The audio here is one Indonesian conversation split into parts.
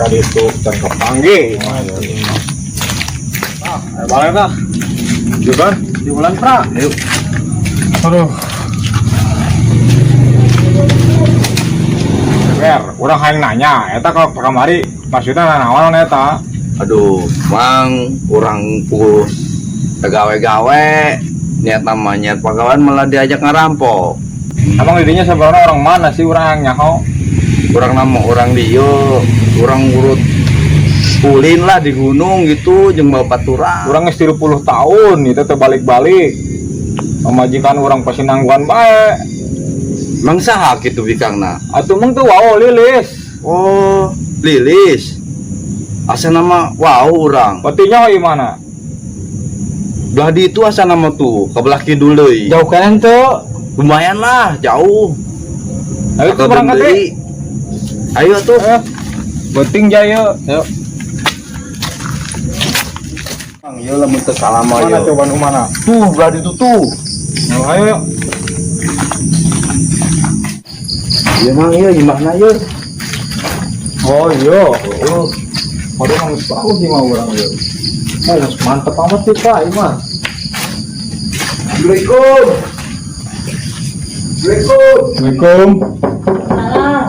kali itu dan kepanggil. Balik dah. Juga di bulan pra. Yuk. Aduh. Ber, orang hayang nanya, eta kalau kamari maksudnya naon eta? Aduh, mang kurang pus gawe-gawe niat namanya pegawaian malah diajak ngerampok. Emang didinya sebenarnya orang mana sih orang yang nyaho? Kurang nama orang dia, kurang urut kulin lah di gunung gitu jeung babaturan. Orang geus 30 tahun itu teh balik-balik. Pemajikan orang pasinangguan bae. Mang saha kitu bikangna? Atuh mung teu wao Lilis. Oh, Lilis. Asa nama wow urang. Petinya gimana? Belah di itu asa nama tuh, ke belah kidul deui. Jauh kan tuh? Lumayan lah, jauh. Ayo tuh berangkat deh. Ayo tuh. Penting jaya. Yuk. Mang, ieu lamun teu salam Mana ayo. coba nu mana? Tuh, belah di itu tuh. Nah, ayo yuk. Ieu mang ieu gimana ieu? Oh iya. Oh. Waduh mang bagus sih mah urang ieu. Oh, mantep amat sih Pak, ieu mah. Assalamualaikum. Assalamualaikum. Salam.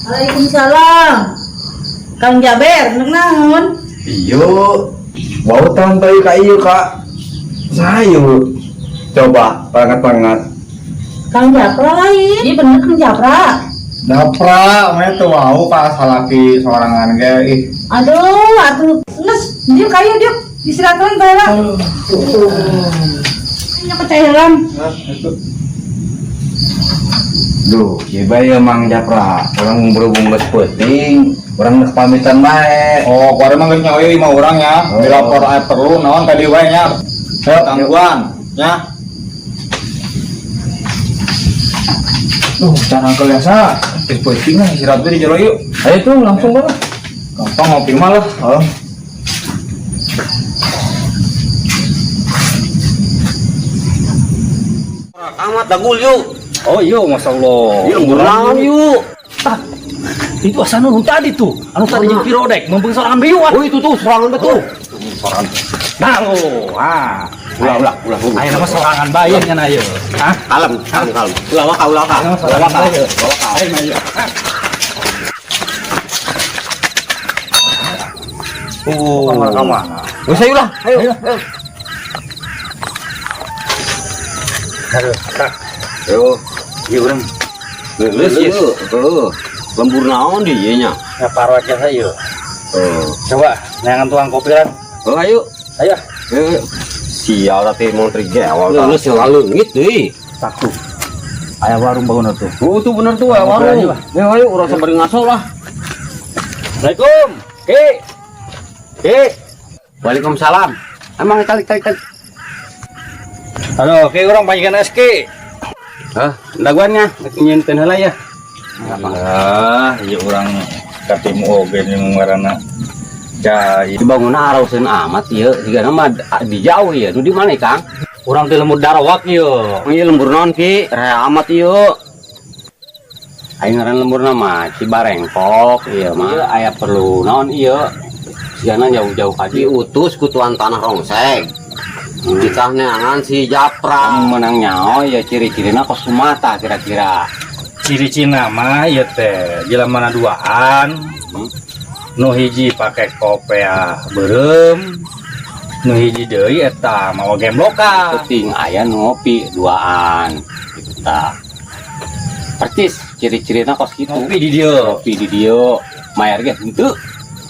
Waalaikumsalam. Kang Jaber, neuk naon? Iyo, mau tahun tadi kak iyo kak. Sayu, coba pangat-pangat. Kang Japra lain. Iya bener Kang Japra. Dapra, mah tuh wau ka salaki sorangan ge ih. Aduh, atuh nes dia kayu dia istirahatkan bae lah. Nya kecahelan. Duh, ya bae Mang Japra, orang berhubung geus penting, orang geus pamitan bae. Oh, kuare mah geus nyawa 5 urang ya. Oh. Dilapor aya perlu naon ka dieu we nya. Tangguan nya. Jangan kelihasa, es penting lah istirahat di jero yuk. Ayo tuh langsung banget. Gampang ngopi mah lah. Oh. Amat dagul yuk. Oh iya, masya Allah. Yuk ngurang yuk. Itu asal anu tadi tuh. Anu tadi yang pirodek membeng sorangan beuan. Oh itu tuh sorangan betul. Sorangan. Nah lo, ulah. Ayo nama sorangan bayar nya ayo. Hah? Kalem. Ulah waka. Ulah waka. Ayo. Oh, Mana? wes ayo lah. Ayo. Yo, Iya urang. Geus Heeh. lembur naon di ieu nya? Ya parwa kita yuk. Oh. Coba, neangan tuang kopi kan. Oh ayo. Ayo. Sial tapi mau terjawab. Lu selalu leungit deui. Takut. Aya warung bangun tuh. Oh itu bener tuh ya warung. Ya ayo urang sabari ngaso lah. Assalamualaikum. Ki. Waalaikumsalam. Emang tarik. Halo, ki urang panjikan SK. Hah? Daguannya nyeunteun heula ya. Ah, Iya urang katimu oge nu ngaranna Cai. di bangunan arauseun amat ieu. Digana mah di jauh ya. Nu di mana Kang? Urang teh lembur darawak ieu. Ieu lembur naon Ki? Rea amat ieu. Aing ngaran lemburna mah Cibarengkok ieu mah aya perlu naon ieu. Sigana jauh-jauh kaji utus kutuan tanah rongseng. Kita neangan si Japra menang nyao ya ciri-cirina kos sumata kira-kira. Ciri-cina mah ieu teh jelema duaan. Nu hiji pake kopea beureum. Nu hiji deui eta mawa game lokal. Penting aya ngopi duaan gitu ta. Percis ciri-cirina kos kitu. Ngopi di dieu. Ngopi di dieu. Mayar ge henteu.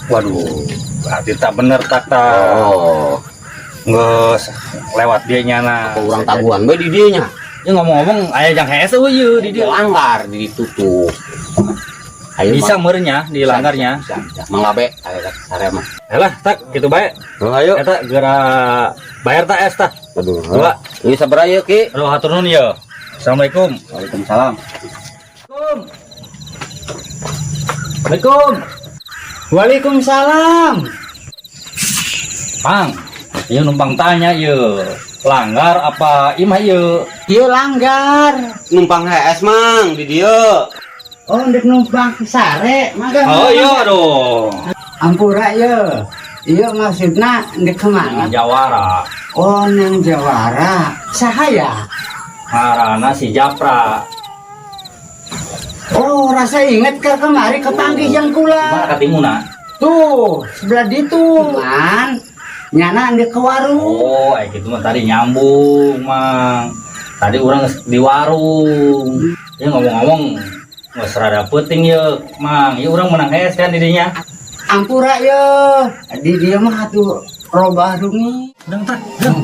Waduh, berarti tak bener tak Oh, Nges lewat dia nyana. urang taguan bae di dieu nya. Ya ngomong-ngomong aya jang hese we ieu di Di dieu. langgar ditutup. Ayo Bisa meurnya di langgarnya. Bisa. Manglabe aya sare mah. Helah tak kitu bae. Oh, ayo. Eta geura bayar tak es tah. Aduh. Dua. Ini sabaraha ieu Ki? Aduh hatur nuhun ya. Assalamualaikum. Waalaikumsalam. Assalamualaikum. Waalaikumsalam. Pang, ieu numpang tanya ieu. Langgar apa imah ieu? Ieu langgar. Numpang HS Mang di dieu. Oh, ndek numpang sare, mangga. Oh iya aduh. Ampura ya. Iya maksudna ndek kemana? Jawara. Oh, nang Jawara. Sahaya. Harana si Japra. Oh, rasa inget ke kemari kepanggih yang kula. Mana katimuna? Tuh, sebelah ditu. Man, nyana ndek ke warung. Oh, gitu mah tadi nyambung, Mang. Tadi orang di warung. Ya ngomong-ngomong, nggak serada penting ya, Mang. Ya orang menang es kan didinya. Ampura ya. Di dia mah atuh robah dungi. Deng tak, deng.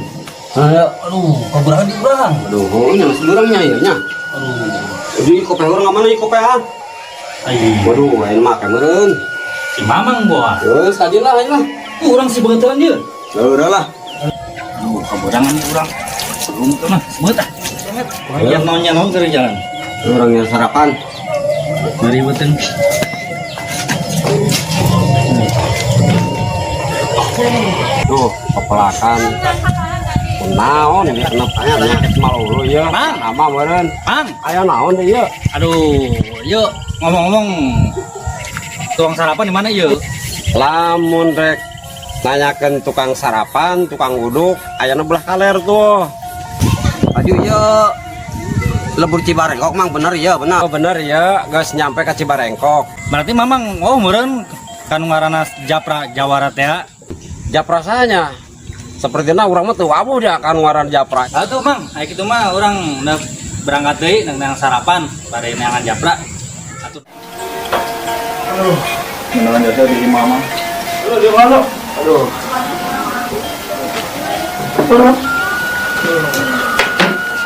Aduh, keberang di orang. Aduh, ini masih durangnya ya nya. Aduh, Jadi kopi orang mana nih kopi ah? ayo. Waduh, ini makan meren. Si Mamang buah. Terus tadi lah ini lah. Orang si begetuan dia. Udah lah. Aduh, keberangan di orang. Belum tuh mah, sebut ah. Yang maunya mau dari jalan. Orang yang sarapan. Dari betul. Tuh, kepelakan. Naon ini kenapa penyakit malu ya? Mang. Nama meren. Mang, Ayo naon deh ya? aduh, yuk ngomong-ngomong. Tukang sarapan di mana yuk? Lamun rek nanyakan tukang sarapan, tukang uduk, ayana belah kaler tuh. Aduh ya. Lebur Cibarengkok mang bener ya, benar. Oh bener ya, gas nyampe ke Cibarengkok. Berarti Mamang, oh meren kan ngarana Japra Jawara teh. Japra sahanya. Sepertinya orang mah tuh abu dia kan ngaran Japra. Atuh Mang, aya kitu mah urang neuk berangkat deui neuk sarapan pada neangan Japra. Atuh. Aduh, beneran jasa di mama. Aduh, di mana? Aduh.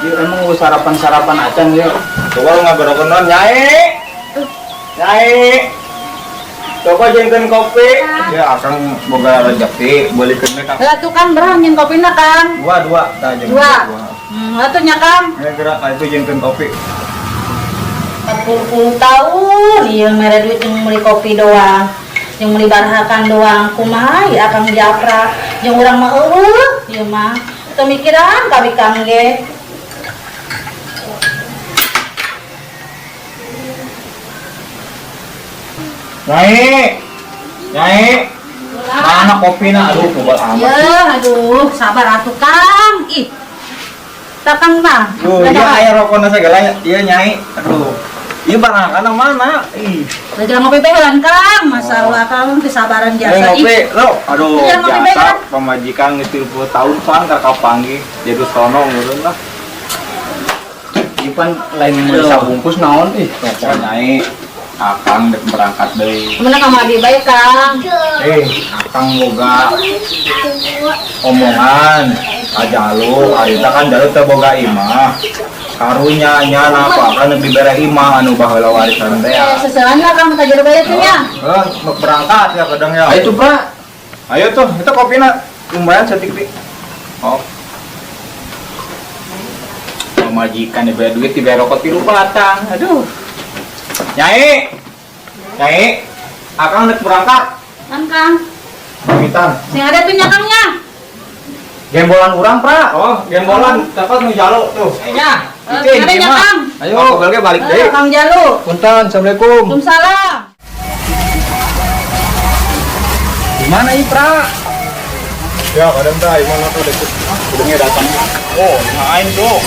Iya emang mau sarapan acan ya. Coba lu nggak berokonon nyai. Nyai. Coba jengken kopi. Ya akan boga rezeki beli ke mereka. Lah tuh kan berang yang kopina Kang. Dua, dah jengken Dua. dua. Atuh nya Kang. Ya gerak itu jengken kopi. 40 tahun ieu mere duit yang beli kopi doang. Yang beli barahakan doang. Kumaha ya Kang Japra. Jeung urang mah eueuh ieu mah. Teu mikiran kami Kang ge. Nyai, mana kopi na? Aduh, kubal amat. Ya, aduh, sabar atuh Kang. Ih. Takang mah. Duh, iya aya rokokna segala iya nyai. Aduh. Iya barang kana mana? Ih. Jangan ngopi behelan Kang. Masalah Kang kesabaran jasa. Ngopi, lo. Aduh, Iya, ngopi jasa behelan. pemajikan ngetil 10 tahun pan ka panggih. Jadi sono ngeureun lah. Ipan lain meuli sabungkus naon ih. Rokok nyai. Akang dek berangkat deui. Mana kamu adi baik Kang? Akang boga omongan ajalu, arita kan jalu teu boga imah. Karunya nya napa kan lebih bere imah anu baheula warisan teh. Seselan lah Kang kajar baik tuh ya. Mau berangkat ya kadang ya. Ayo tuh, Pak. Ayo tuh, itu kopina lumayan setik. Oh. Majikan diberi duit diberi rokok 3 batang. Aduh. Nyai, akang udah berangkat. Kan Kang. Pamitan. Sing ada tuh nya Kangnya. Gembolan urang, Pra. Oh, gembolan dapat nu jalo tuh. Ya. Icing, Ada nya Ima. Kang. Ayo, kembali balik Ayo deh. Kang Jalu. Punten, Assalamualaikum. Waalaikumsalam. Gimana ini, Pra? Ya, kadang dah, gimana tuh udahnya datang. Oh, main tuh.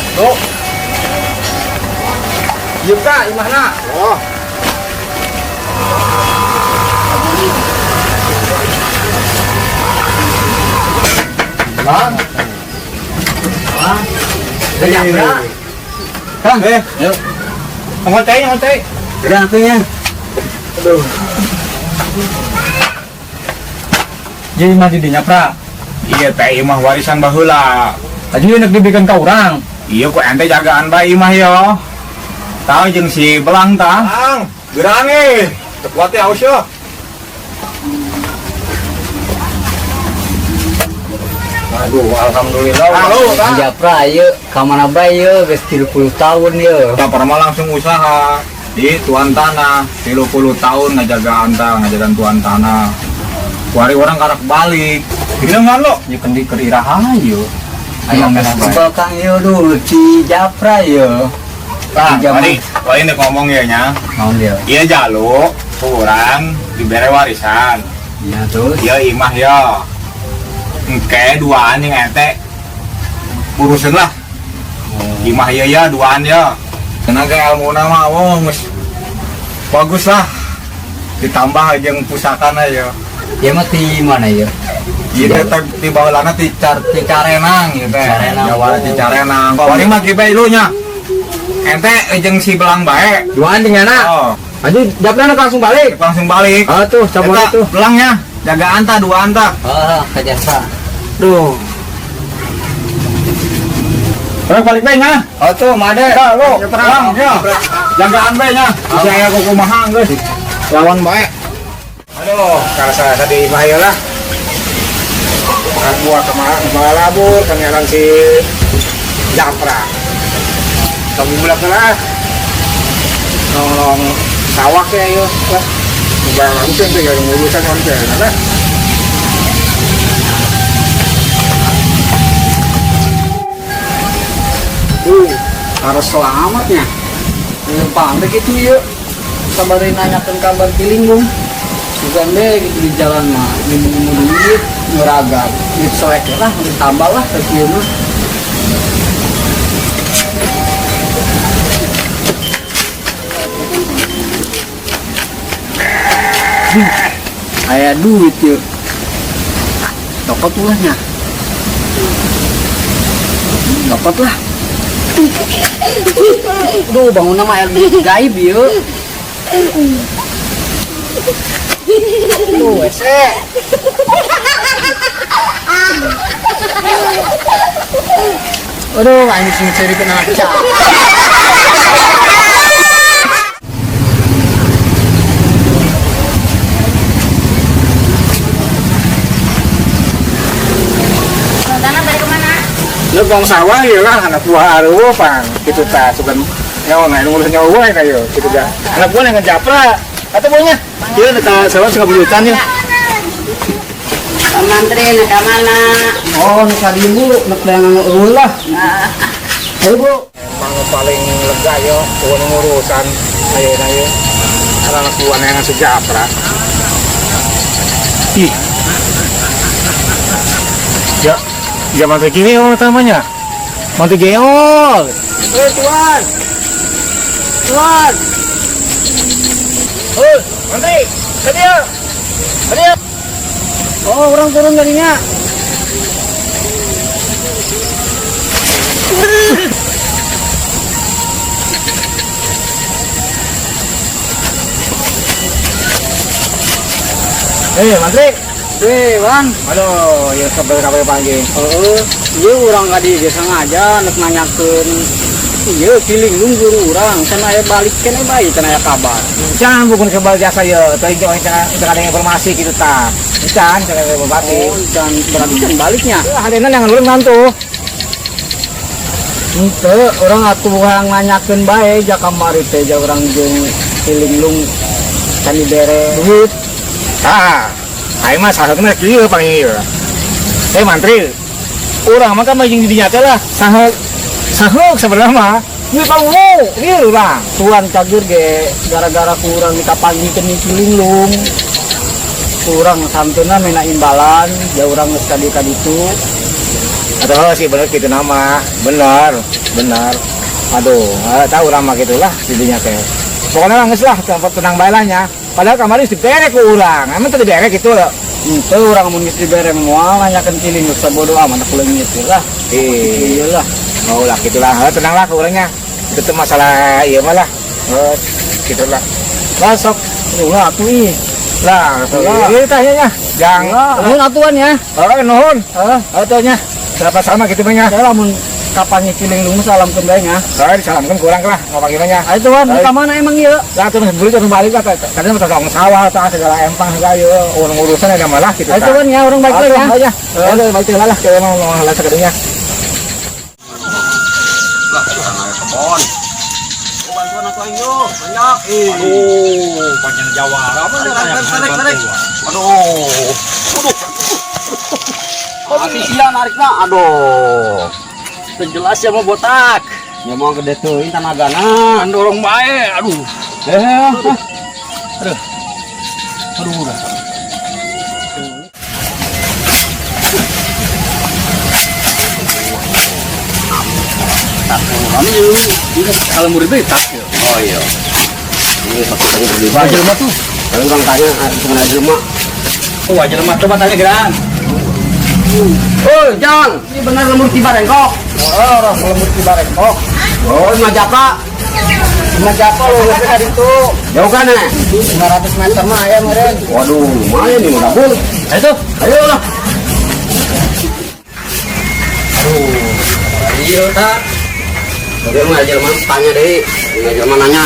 Iya, Pra, gimana? Oh. Bang. Banyak, Pra. Kang, yuk. Ngontai. Berangkatnya. Aduh. Jadi mah didinya, Pra. Iya teh imah warisan baheula. Tadi enak dibikin ka urang. Iya kok ente jagaan bae imah yo. Tahu jeung si Belang tah. Belang, gerang tekuat teh aus yo. Aduh, alhamdulillah. Halo, Kang. Japra ayo ka mana bae ye geus 30 tahun ye. Kita pernah langsung usaha di tuan tanah 30 tahun ngajagaan tuan tanah. Wari orang karak balik. Gilangan lo, ya kan di keriraha yo. Ayo Kang yo dulu ci Japra ye. Mari. lain deh ngomong ya nya. Naon dia? Iya jaluk kurang diberi warisan. Iya terus. Iya imah ya. Engke duaan yang ente urusin lah. Imah iya ya duaan ya. Tenaga ilmu nama geus bagus lah. Ditambah aja yang pusakan aja. Ya mati mana ya? Iya teh di bawah ti Carenang gitu teh. Carenang. Jawa ti Carenang. Paling mah kieu ilunya. Ente jeung si belang bae. Duaan dengan anak. Oh, Aja japna langsung balik. langsung balik. Ah tuh cabut Eta, itu. belangnya jagaan tah duaan tah. Kajasa. Duh. Orang balik bae nya. Oh tuh made. Ya lo, terang ya. Jagaan bae nya. Saya kumaha geus. Lawan bae. Aduh, karasa tadi mah ya lah. Aku kemana labur kenyalan si Japra. Kamu bulan lah. Nolong sawah ya yo. Udah langsung tuh yang urusan konten, ada. Harus selamatnya. Pamit gitu yuk. Kabarin nanyakan kabar Cilinggung. Bukan deh gitu di jalan mah. Ngomong duit, ngeragam. Gitu soek lah, ditambah lah ke kieu mah. Aya duit yuk. Dapat ulahnya. Dapat lah. Duh, bangun nama air gaib yuk. Duh, wese. Aduh, ini sing cari kena aca. Dana balik kemana? Lu bang sawah ya lah anak buah aruh pang gitu ta sugan nyawa nggak ngurus nyawa ya kayo gitu dah anak buah yang ngejapra kata buahnya dia ta sawah suka bulutan ya Mantri nak mana? Oh, nu kali dulu nak dayangan ulah. Ayo, Bu. emang paling lega yo tuh ngurusan ayo karena anak buah yang sejapra ih ya zaman begini orang namanya mantu geol Tuan. Tuan. oh mantri sedia Oh, orang turun tadinya. mantri Bang. aduh ya kabar pagi Iya orang tadi biasa ngaja nak nanyakeun iya Cilinggung guru urang can aya balik kan bae can aya kabar. jangan bukan kebal jasa ya tadi jangan ada informasi gitu ta jangan bupati Oh, dan berarti kan baliknya. hadena yang ulun nantu Ente orang atuh yang nanyakeun bae ja kamari teh ja urang jeung Cilinggung can dibere duit ah ayo mah sahatna kieu panggil mantri urang mah kan majing di dinya teh lah sahuk sebenarnya mah Ini tahu ini lah tuan cagur ge gara-gara kurang dikapangikeun di Cilinggung kurang santuna mena imbalan ja urang geus ka ditu. atau sih bener gitu nama benar aduh tahu lama gitulah jadinya teh pokoknya nangis lah tempat tenang bailanya padahal kemarin dibere ku urang emang tadi bere gitu loh Itu orang mun geus dibere moal nanyakeun Cilinggung sabodo amat aku leungit lah. iya Iyalah. mau lah gitulah tenanglah ke urangnya itu tuh masalah iya malah gitulah Masuk ulah atuh ih. lah Iya. ini tanya jangan Nuhun atuan ya. nuhun Heeh. atunya berapa sama gitu banyak Saya lamun kapan Cilinggung salamkeun bae nya. saya disalamkan kurang lah mau bagaimana Ayo tuan, ka mana emang ieu? lah terus turun balik lah karena kita tolong sawah atau segala empang segala urusan ada malah gitu Ayo tuan ya, orang baik ya. aja ada baik lah kita mau lah sekedanya Bantuan aku ayo, banyak. panjang Jawa Tarik. aduh Masih siang nariknya. Aduh. Jelas ya mau botak. Ya mau gede tuh tanagana. Dorong bae. Aduh. Aduh. Aduh udah. Kami ini kalau murid itu tak. Oh iya. Ini maksudnya berdua. Wajar mah tuh. Kalau orang tanya cuma aja mah. Oh, wajar mah coba tanya geran. Oh, Jang, ini benar lembur Cibarengkok. Oh, lembut di Barengkok. Oh, Majapa. Majapa lo lebih dari itu. Jauh kan ya? 500 meter mah ya meren. Waduh, lumayan nih udah pun. Ayo, Ayo lah. iya tak. Oke, ngajar man tanya deh. Ngajar man nanya.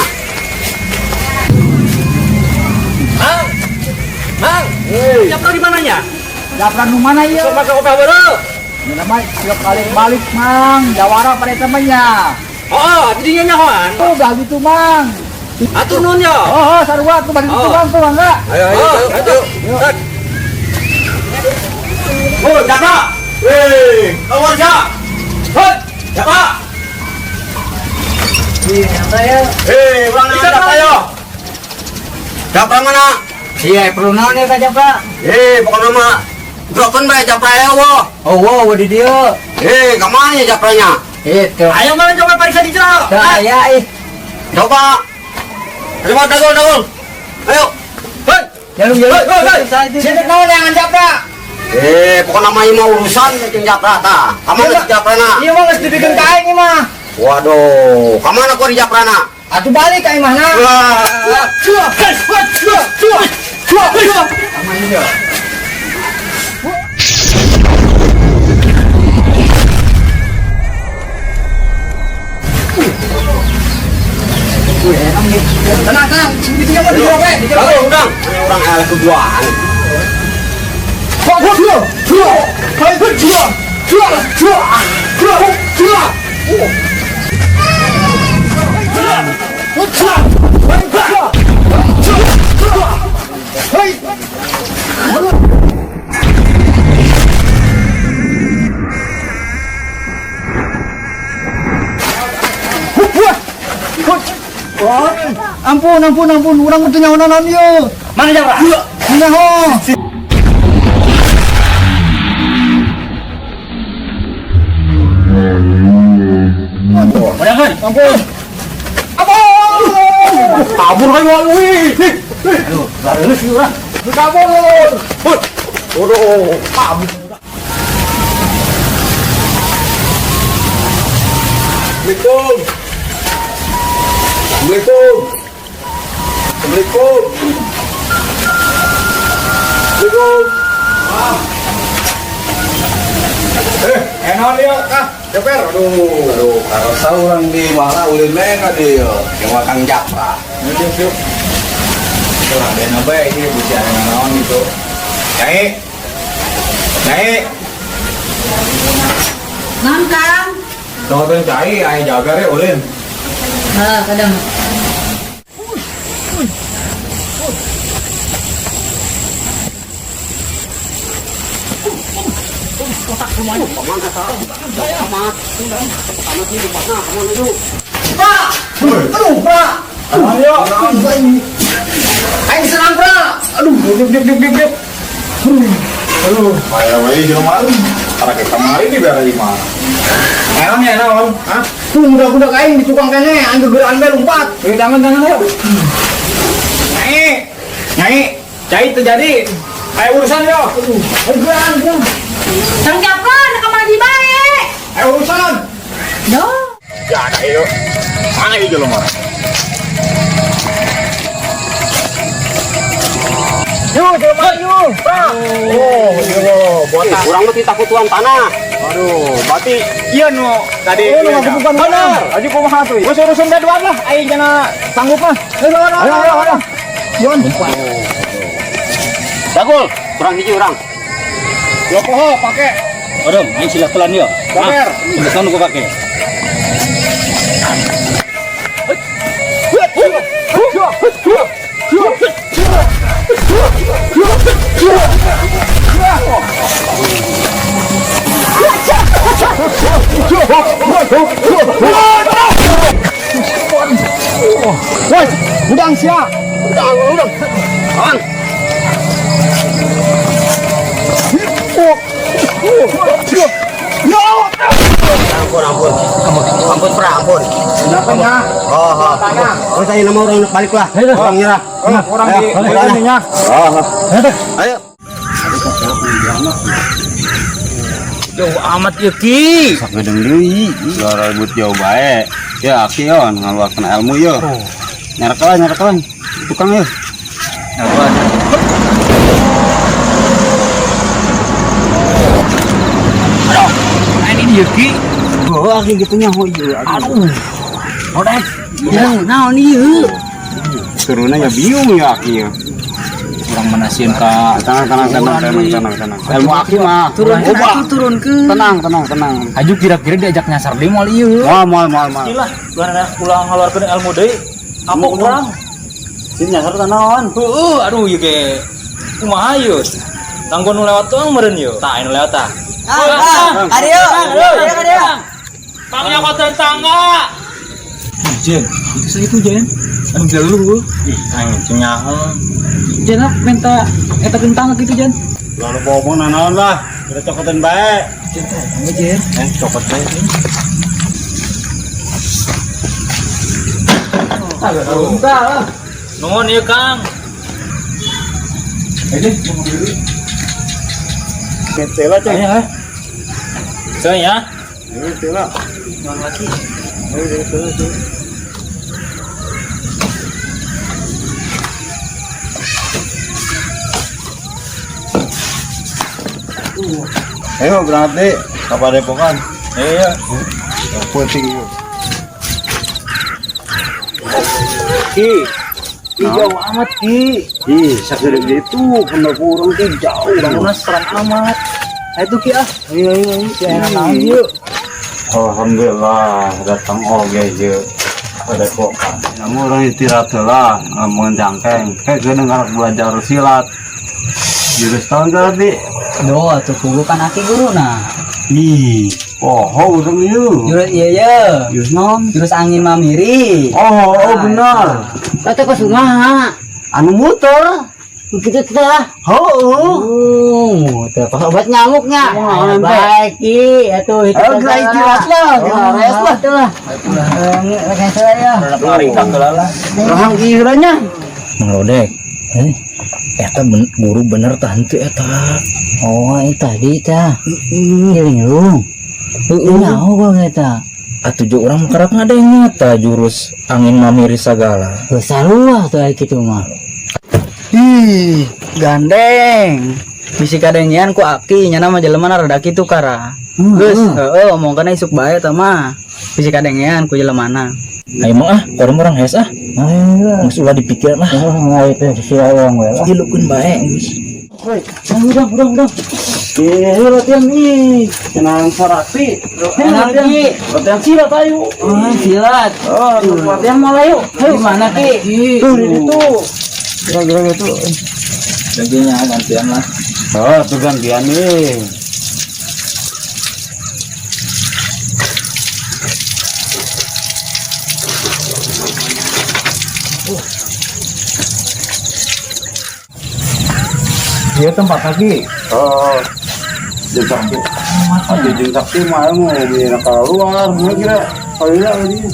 Bang, Japra di mananya? Japra nu mana ya? Coba ke kota baru. Ini nama tiap kali balik mang. Jawara pada temannya. Oh, jadinya nyahoan. Oh, gak gitu mang. Atur nun ya. Oh, sarua tuh balik itu bang tuh enggak? Ayo, ayo. Oh, Japra. Hei, kawan siapa? Hei, Japra. Iya, saya. Hei, ulang bisa Japra yo. Japra mana? Iya, perlu naon ya Kak Japra? Pokoknya mah. Dropkan bae Japra ya, wo. Oh, wow, di dia. Kemana ya Japranya? Itu. Ayo mana coba periksa di jero. Saya Coba. Coba dagol. Ayo. Hei, jalur. sini naon yang Japra? Pokoknya mah mau urusan jeung Japra ta. Kamana si Japrana? Iya mah geus dibikin kain ini mah. Waduh, kamana ku di Japrana? Atuh balik ka imahna. Aman dia. Tenang, dia mau dirobe, Udang. Orang elek keduaan. Ampun, orang butuh nyawa yuk. Mana Japra? Nyaho. Udah kan? Ampun. Kabur kan wae. Lalu sih urang. Kabur. Waduh, kabur. Assalamualaikum. Assalamualaikum. Enak dia, Kak. Ceper. Aduh, kalau seorang di mana ulin lenga dia, yang makan Japra. Yuk. Kurang ada yang baik ini bicara naon gitu. Nyai. Naon Kang? Dokter cai, ayah jaga deh ulin. Kadang. Aduh, Pak. Ayo. Ayo serang, Pak. Aduh, diep. Aduh, Kayak wae jelema para kita kemarin di daerah mana? emang ya naon? Hah? Budak-budak aing di tukang kene, angge geuraan bae lompat. Jangan ayo. Nyai, cai terjadi. Ayo urusan yo. Aduh, geuraan. Kang Japra, nak kemana bae? Ayo urusan. No. Ya ada itu. Mana itu jelema? Yuk, jelema yuk. Oh, iya buat Kurang mah kita kutuan tanah. aduh, berarti iya no tadi. Oh, lu ngaku bukan benar. Aji kumaha tuh? Wes urusan deduan lah, aing jangan sanggup mah. Ayo. Yon. Dagul, kurang hiji orang. Yo poho pakai. Odom, aing sila pelan yo. Gamer. Ini gua pakai. Yo. Woi, udang siap. Udang. Kawan. Ampun, pra, ampun. Kenapanya? Oh, saya nama orang balik lah. Orang nyerah. Orang di ininya. Ayo. Jauh amat ya Ki. Gedeng deui, lara ribut jauh bae. Ya, akion ngaluarkeun ilmu yo. Nyarekalan. Tukang yo. Ini dia Ki. Oh, aki gitunya ho ieu. Aduh. Odek. Ya, naon ieu? Turunnya ya biung ya aki ya. Kurang menasieun ka Tenang. Ilmu aki mah. turun ke. Tenang. Aju kira-kira diajak nyasar deui moal ieu. Mal. Lah, ulang ngaluarkeun ilmu deui. Apa urang? Sini nyasar tanaon. Aduh ieu ge kumaha ieu? Tanggon nu lewat tuang meureun ieu. Tah anu lewat tah. Adio. Kang yang kota tangga. Jen, itu saya itu Jen. Anu jalur. Anjing nyaho. Jen minta eta kentang gitu Jen. Lalu bawa nanaon lah. Kita cokotan bae. Jen. Cokot bae. Nuhun ieu Kang. Metela cek. Coy ya. Metela. Ayo berangkat deh, kapal depokan. Iya. Penting yuk. Ki jauh amat Ki. Segede gitu, pernah kurang tuh jauh. Bangunan serem amat. Itu Ki ah. Iya. Enak yuk. Alhamdulillah datang oge je. Pada depokan. Namun orang istirahat lah, ngomongin jangkeng. Kayak gue dengar belajar silat. Jurus tahun tadi. Do atuh kugu kan aki guruna. Urang ieu. Jurus iya. Jurus naon? Jurus angin mamiri. Benar. Kata kumaha? Anu muter. Begitu teh. Muter pas obat nyamuknya. Baik ki atuh itu. Gerai jilat lah. Res lah tuh lah. Rekan saya. Paling lah. Rahang kiranya. Mengodek. Eta guru bener tah henteu eta. Oh, tadi tah. Giling lu. Nyaho gua eta. Atuh orang kerap ngadeng eta jurus angin mamiri sagala. Saluah tuh kitu mah. Gandeng. Bisi kadengian ku aki nya nama jelema rada kitu kara. Geus, heeh omongkeun isuk bae tah mah. Bisi kadengian ku jelemana. Ayo mah orang hes Geus ulah dipikir lah. Ngai teh siawang we lah. Gilukeun bae geus. Udah. Latihan nih. Tenang sarasi. Latihan silat ayo. Silat. Latihan malah yuk. Gimana ki? Tuh di situ. Kira-kira gitu. Jadinya gantian lah. Tuh gantian nih. Dia tempat lagi. Jeung sakti. Jeung sakti mah mau mina keluar, kira kira ini.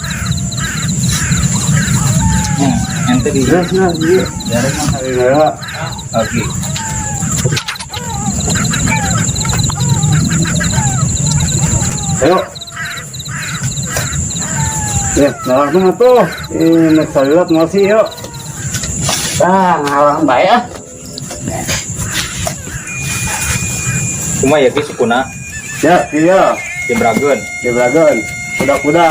Ente di Terusnya dia. Ya. lagi. Ayo. Ya, langsung tuh. Ini salat masih yuk. Ngalang bae ah. Kumaha ya Ki sukuna? Ya, iya. Jebrageun. Jebrageun. Kuda-kuda.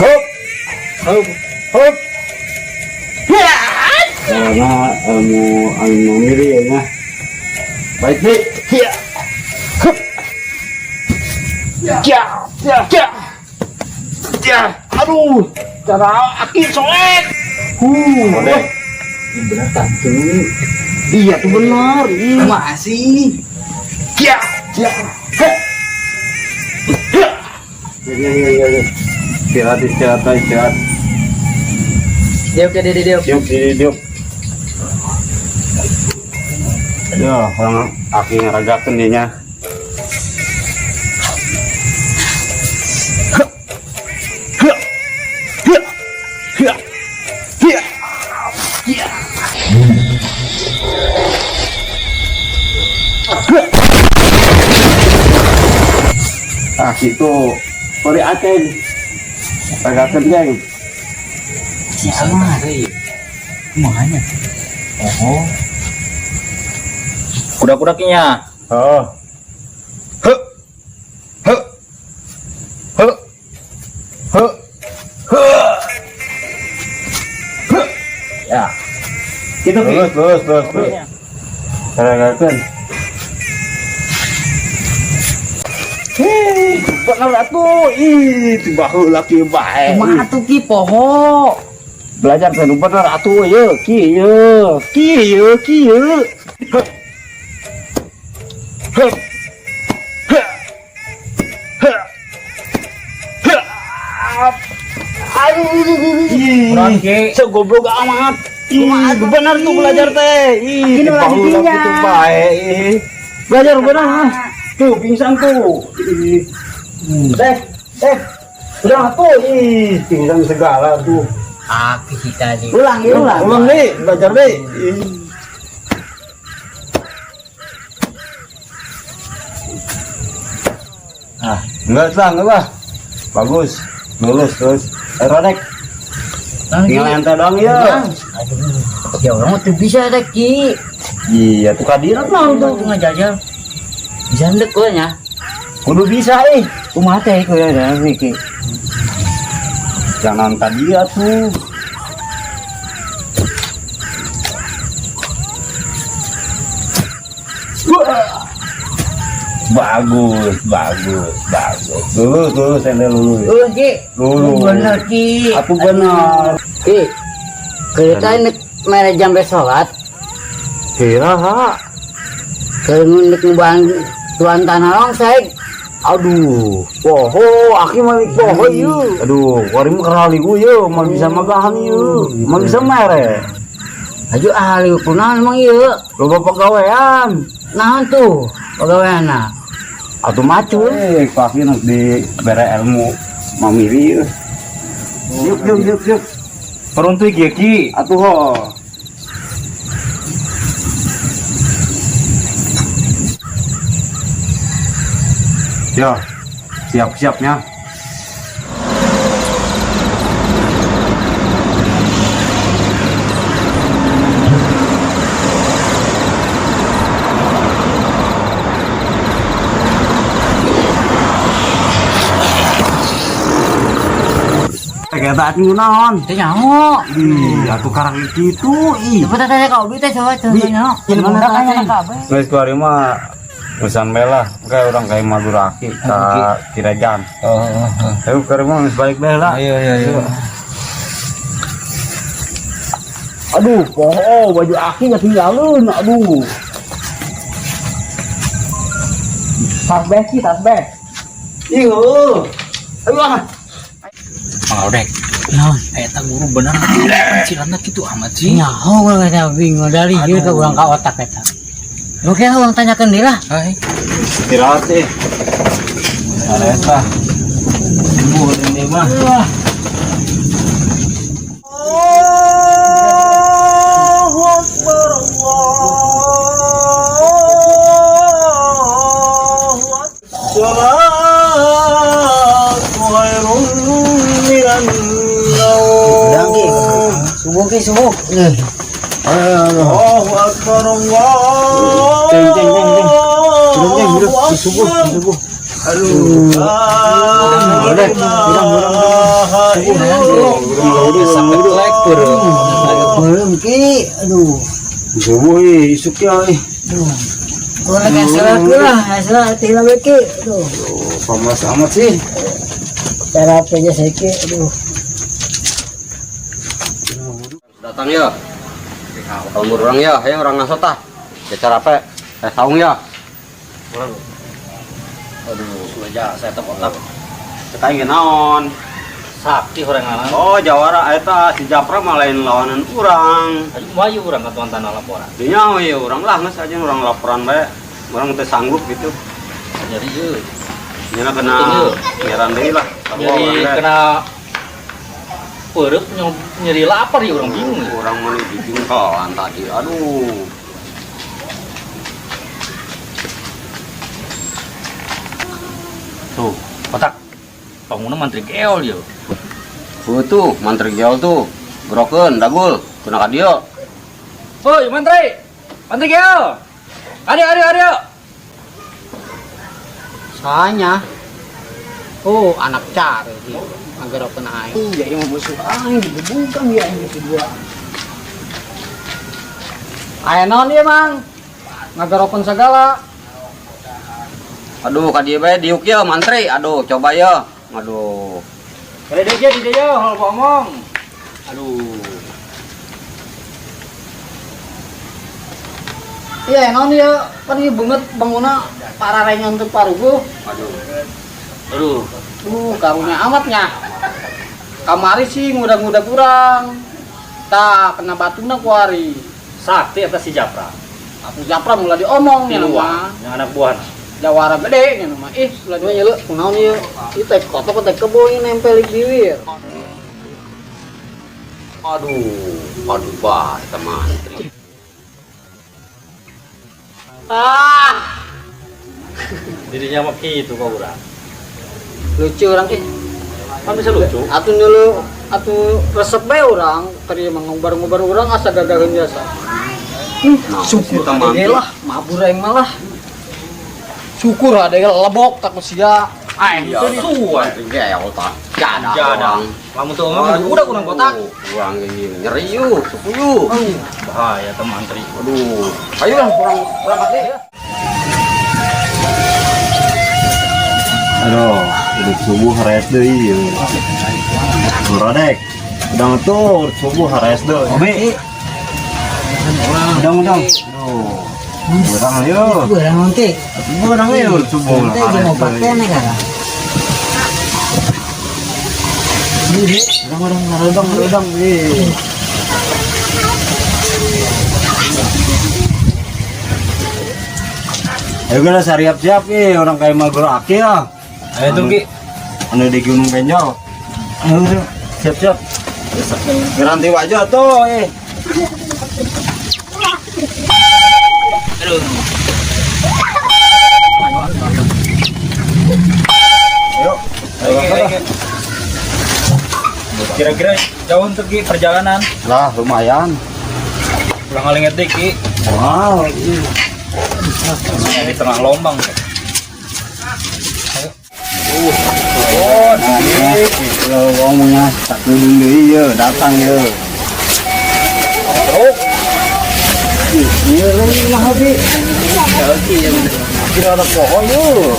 Hop. Ya. Karena ilmu angin mamiri ya nya. Baik nih. Ya. Hop. Ya. Aduh. Cara aki soek. Boleh. Benar tante. Iya tuh benar. Masih. Ya. Ya. istirahat istirahat. Diuk ya diuk. Diuk. Ya, orang aki ngeragakeun dieu nya. Ah, gitu. Kori aceng. Ragakeun geng. Sama ada ya. Makanya. Oh. Kuda-kudakinya. Oh. Huh. Huh. Huh. Huh. Huh. Huh. Ya. Gitu terus. Ragakeun. Hei, bener atuh. Ih, tiba heula ki bae. Kumaha tuh ki poho. Belajar kan bener atuh ye, kieu. Hup. Hup. Hup. Hup. Aduh. Kurang ki. Segoblok amat. Kumaha bener tuh belajar teh. Ih, Ini tiba heula lagi kitu bae. Belajar bener. Tuh pingsan tuh. Udah tuh. Ih, pingsan segala tuh. Aki kita di. Ulang nih, belajar deh. Ah, enggak lah. Bagus. Lulus terus. Rodek. Tinggal ente doang ya. Ya orang tuh bisa teh ki. Iya, tuh kadirat mah Tuh tuh. ngajajal. Bisa ndek gue nya. Kudu bisa Kumaha teh ku ya da ki. Jangan tadi ya tuh. Bagus. Lulus, ente lulus. Ki. Lulus. Bener ki. Aku benar. Ki. Kita ini mere jambe sholat. Kira ha. Keundik ngubang tuan tanah longsek. Aduh, poho, aki mah poho ieu. Aduh, kori mah kerali ku ieu, mah bisa magahan ieu. Mah bisa mere. Aju ahli kunaon emang ieu? Loba pegawaian. Naon tuh pegawaianna? Atuh macu kaki nak di bere ilmu mamiri. Yuk. Peruntuk ki. Atuh ho. Yo, siap-siapnya. Kita atuh naon? Teh nyaho. Ih, atuh karang kitu ih. Coba teh kau bi teh coba contohnya. Ini Mana mana kaya kabeh. Geus kuari mah pesan bela, kayak orang kayak Maduraki ka Kiregan. Ayo kuari mah geus balik bela. Iya. Aduh, poho baju aki ketinggalan, aduh. Tas bag. Iya. Ayo ah. Mang Odek. Naon? Eta guru bener. Cilana kitu amat sih. Nyaho we teh bingung dari ieu ke urang ka otak eta. Oke, urang tanyakeun deui lah. Hai. Istirahat sih. Aleta. Sembuh ini mah. Subuh. Allahu Akbar Allah. Ceng. Subuh. Aduh. Belum ki. Aduh. Subuh isuk ya. Orang kasar lah, asal tinggal ki. Aduh. Pamas amat sih. Cara apa aja saya ki. Aduh. Datang ya. Tahun orang ya, ayo orang ngasot ah. Cara apa? Saung ya. Aduh, sudah saya tak otak. Kita ingin naon? sakti orang anak. Oh jawara eta si Japra malain lawanan urang. Mayu orang ke tuan tanah laporan. Dinya we urang lah geus aja urang laporan bae. Urang teh sanggup gitu. Jadi yeuh. Nyana kena ngeran deui lah. Jadi kena perut nyeri lapar ya orang bingung. Ya. Urang mah dijungkalan tadi. Aduh. Tuh, kotak. Bangunan mantri geol ya. Tuh, mantri geol tuh. Gerokeun dagul, kena ka dieu. Hoi, mantri. Mantri geol. Adio. Soalnya, oh anak cari sih, agar open aing. Ya yang musuh aing bukan ya ini kedua. Ayo non dia mang, agar open segala. Aduh, ka dieu bae diuk ye mantri. Aduh, coba ye. Aduh. Kali dia di dia hal ngomong. Aduh. Iya non dia kan ieu banget bangunna para rengan teu paruguh. Aduh. Karunya amatnya. Kamari sih nguda-nguda kurang. Tak kena batuna kuari. Sakti atas si Japra. Aku Japra mulai diomong ya nama. Yang anak buah. Jawara gede nya nama. Ulah dua nyeluk kunaon ieu. Ieu teh kotok teh kebo ini nempel di bibir. Aduh bah eta mantri. Dirinya mah gitu kok urang. Lucu orang Kan bisa lucu. atuh dulu atuh resep bae urang tadi mangumbar-ngumbar urang asa gagaheun biasa. Syukur eta ade lah mabur aing malah. Syukur ade lebok tak sia. Aing Ya, suan. Mantri geol tah. Jada. Jada. Lamun tuh ngomong udah kurang kotak. Urang ieu nyeri yuk, supuyu. Bahaya teh mantri. Aduh. Ayo lah kurang deh. Aduh, udah subuh hares deui ieu. Rodek. Udah tuh subuh hares deui. Obe. Udang. Aduh. Urang yeuh. Urang nanti. Urang yeuh subuh. Nanti dia mau pakai nih kan. Udang. Ayo kita siap-siap orang kayak magor aki ya. Ayo tuh Ki. Anu di Gunung Penjol. Ayo siap-siap. Garanti wajah tuh Aduh. Ayo. Kira-kira jauh tuh Ki perjalanan. Lah lumayan. Ulang kali ngetik Ki. Wow. Di tengah lombang. Kalau ngomongnya tak keliling deui ya, datang ya. Iya, lah habis. Kira ada pohon yuk.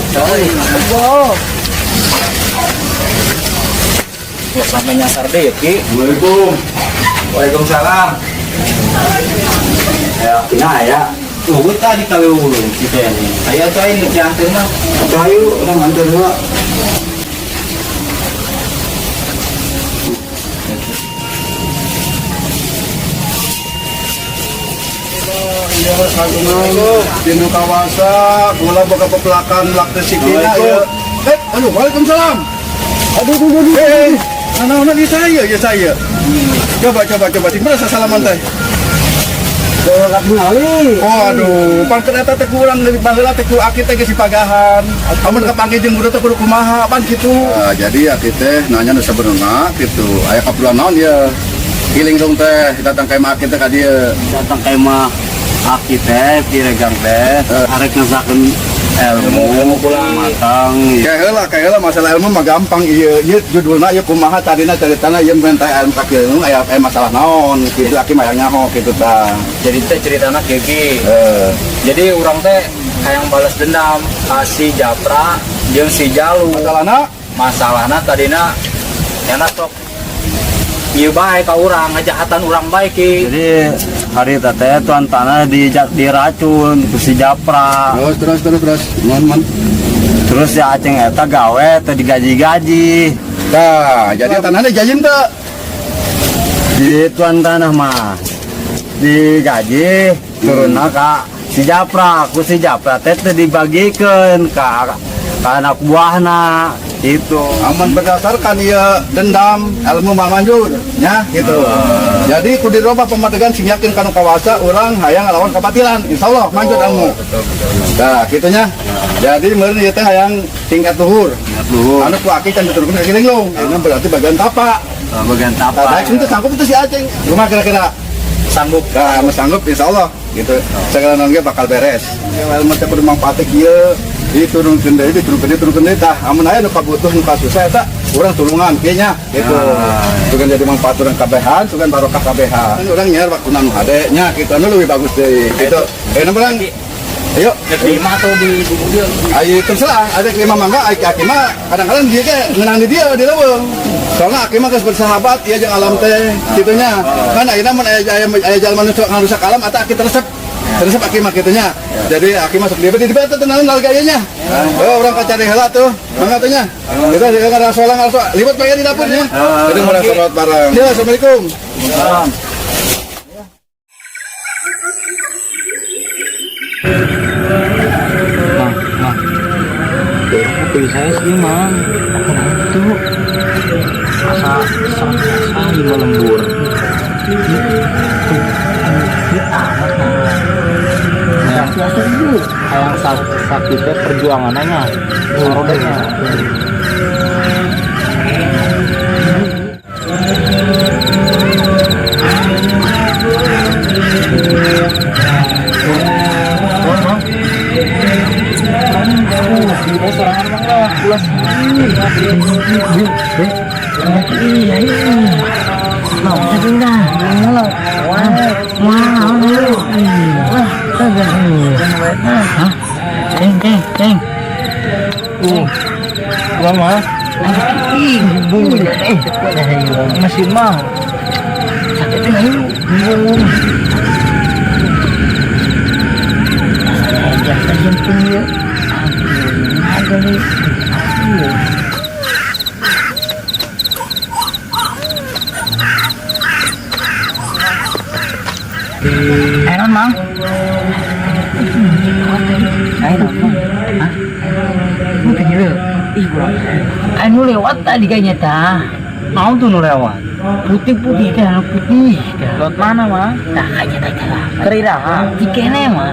Ya sampai nyasar deh ya Ki. Assalamualaikum. Waalaikumsalam. Ya, kena ya. Tuh, tadi kalau kita ini. Ayo coy ini jantung mah. Ayo, orang antar dua. Iya, Assalamualaikum. Dino kawasa, gula boga pepelakan lakte sikina ya. Waalaikumsalam. Aduh. Anak-anak di saya, ya saya. Coba. Di mana salaman teh? Oh, aduh, pangkat eta teh kurang dari baheula teh ku aki teh geus dipagahan. Amun kapanggih jeung budak teh kudu kumaha pan kitu. Jadi aki teh nanya nu sabenerna kitu. Aya kapulan naon ya? Giling dong teh, datang ka imah aki teh ka dieu. Datang kayak mah aki teh, piregang teh, arek ngesakeun ilmu matang. Kayak heula masalah ilmu mah gampang ieu judulna ieu kumaha tadina caritana ieu mentah ilmu ka ilmu aya masalah naon kitu aki mah nyaho kitu tah. Jadi teh ceritanya kayak gini. Jadi orang teh kayak balas dendam si Japra jeung si Jalu. Masalahna tadina nyana sok ieu bae ka urang, ngajahatan urang bae Ki. Jadi hari teh tuan tanah diracun ku si Japra. Terus. Man. Terus si Aceng eta gawe teh digaji-gaji. Nah, jadi tanahnya jajin tuh. Di tuan tanah mah digaji turun ka si Japra, ku si Japra teh dibagikan ke anak buahna itu. Aman berdasarkan ya dendam ilmu mamanjur nya gitu. Jadi kudu dirobah pemadegan sing yakin kanu kawasa urang hayang ngalawan kabatilan. Insyaallah manjur ilmu. Nah, gitunya. Jadi meureun ieu teh hayang tingkat luhur. Anu ku aki can diturunkeun ka Gilinglung. Ini berarti bagian tapak. Bagian Nah, tapak. itu sanggup itu si Aceng. Rumah kira-kira sanggup. Nah, sanggup insyaallah gitu. Segala nangge bakal beres. Ilmu teh kudu mangpaat kieu. Diturunkeun deui tah amun aya nu kabutuh nu kasusah eta urang tulungan kieu nya gitu. Sugan jadi mangpaat urang kabehan, sugan barokah kabehan. Urang nyaeur waktuna nu hade nya kitu anu leuwih bagus deui. Gitu. Urang ayo, Lima tuh di dia. ayo terserah, ada kelima mangga, aki mah kadang-kadang dia kayak ngenang di dia di leuweung. Soalnya aki mah geus bersahabat, ieu jeung alam teh kitunya. Kan ayeuna mun aya jalma nu ngarusak alam eta aki teresep aki mah kitunya. Jadi aki masuk dia di bete tenan nalga ieu nya. Urang kacari heula tuh, mangga teh nya. Kita ada solang libet bae di dapurnya. Jadi mulai sholat bareng. Ya, assalamualaikum. Kopi saya sih mang, itu rasa sekali melembur. Yang sakitnya perjuangannya, rodanya. Mesin mah sakitnya yuk. Enak mang. Enak mang. Hah? Mungkin dulu. Anu lewat tadi kayaknya dah. Mau tuh nu lewat. Putih-putih teh, putih. Lewat mana mah? Nah kayaknya tadi lah. Keriraha. Cikene mah.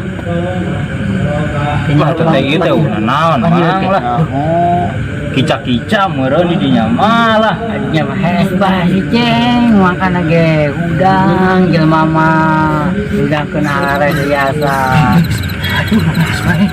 Wah, teh gitu udah naon mah. Kica-kica meureun di dinya mah lah. Adinya mah hees bah si Ceng, makan ge udang jelema mah. Udang kena arek biasa. Aduh, panas banget.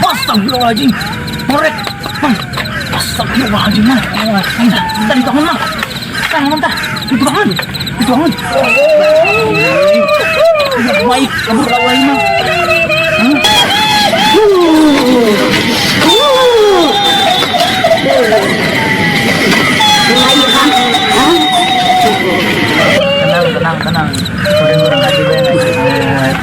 Astagfirullahaladzim, morek, astagfirullahaladzim, tadi bangun mah, mentah, itu bangun, baik, kabur lagi mah, tenang, orang aja banget.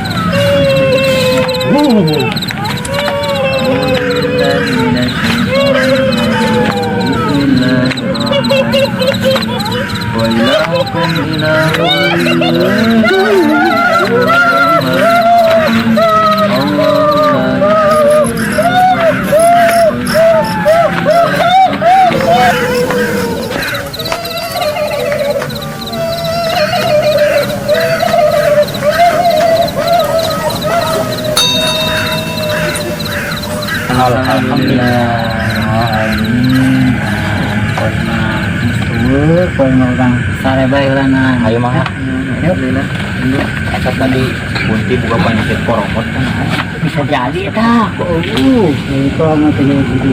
Alhamdulillah. Orang sare bae lana. Ayo mah. Yuk. Eta tadi bunti buka penyakit koromot kan. bisa jadi tak. Itu amat tinggal di